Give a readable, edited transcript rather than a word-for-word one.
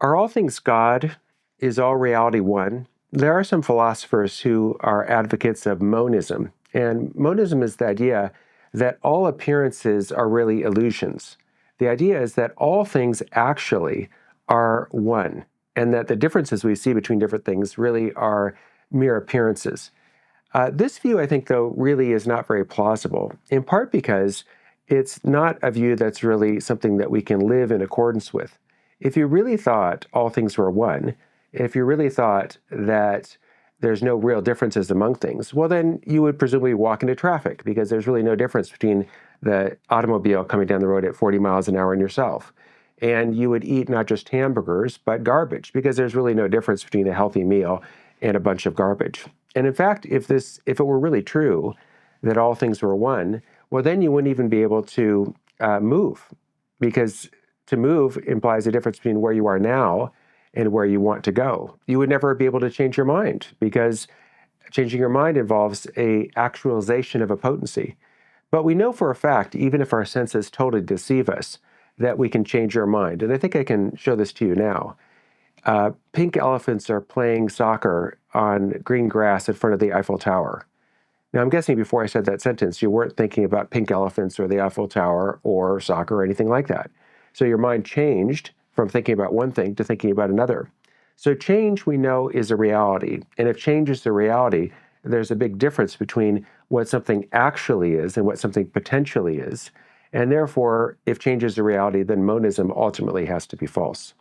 Are all things God? Is all reality one? There are some philosophers who are advocates of monism, and monism is the idea that all appearances are really illusions. The idea is that all things actually are one, and that the differences we see between different things really are mere appearances. This view, I think, though, really is not very plausible, in part because it's not a view that's really something that we can live in accordance with. If you really thought all things were one, if you really thought that there's no real differences among things, well, then you would presumably walk into traffic because there's really no difference between the automobile coming down the road at 40 miles an hour and yourself. And you would eat not just hamburgers, but garbage because there's really no difference between a healthy meal and a bunch of garbage. And in fact, if it were really true that all things were one, well, then you wouldn't even be able to move, because to move implies a difference between where you are now and where you want to go. You would never be able to change your mind, because changing your mind involves a actualization of a potency. But we know for a fact, even if our senses totally deceive us, that we can change our mind. And I think I can show this to you now. Pink elephants are playing soccer on green grass in front of the Eiffel Tower. Now, I'm guessing before I said that sentence, you weren't thinking about pink elephants or the Eiffel Tower or soccer or anything like that. So your mind changed from thinking about one thing to thinking about another. So change, we know, is a reality. And if change is a reality, there's a big difference between what something actually is and what something potentially is. And therefore, if change is a reality, then monism ultimately has to be false.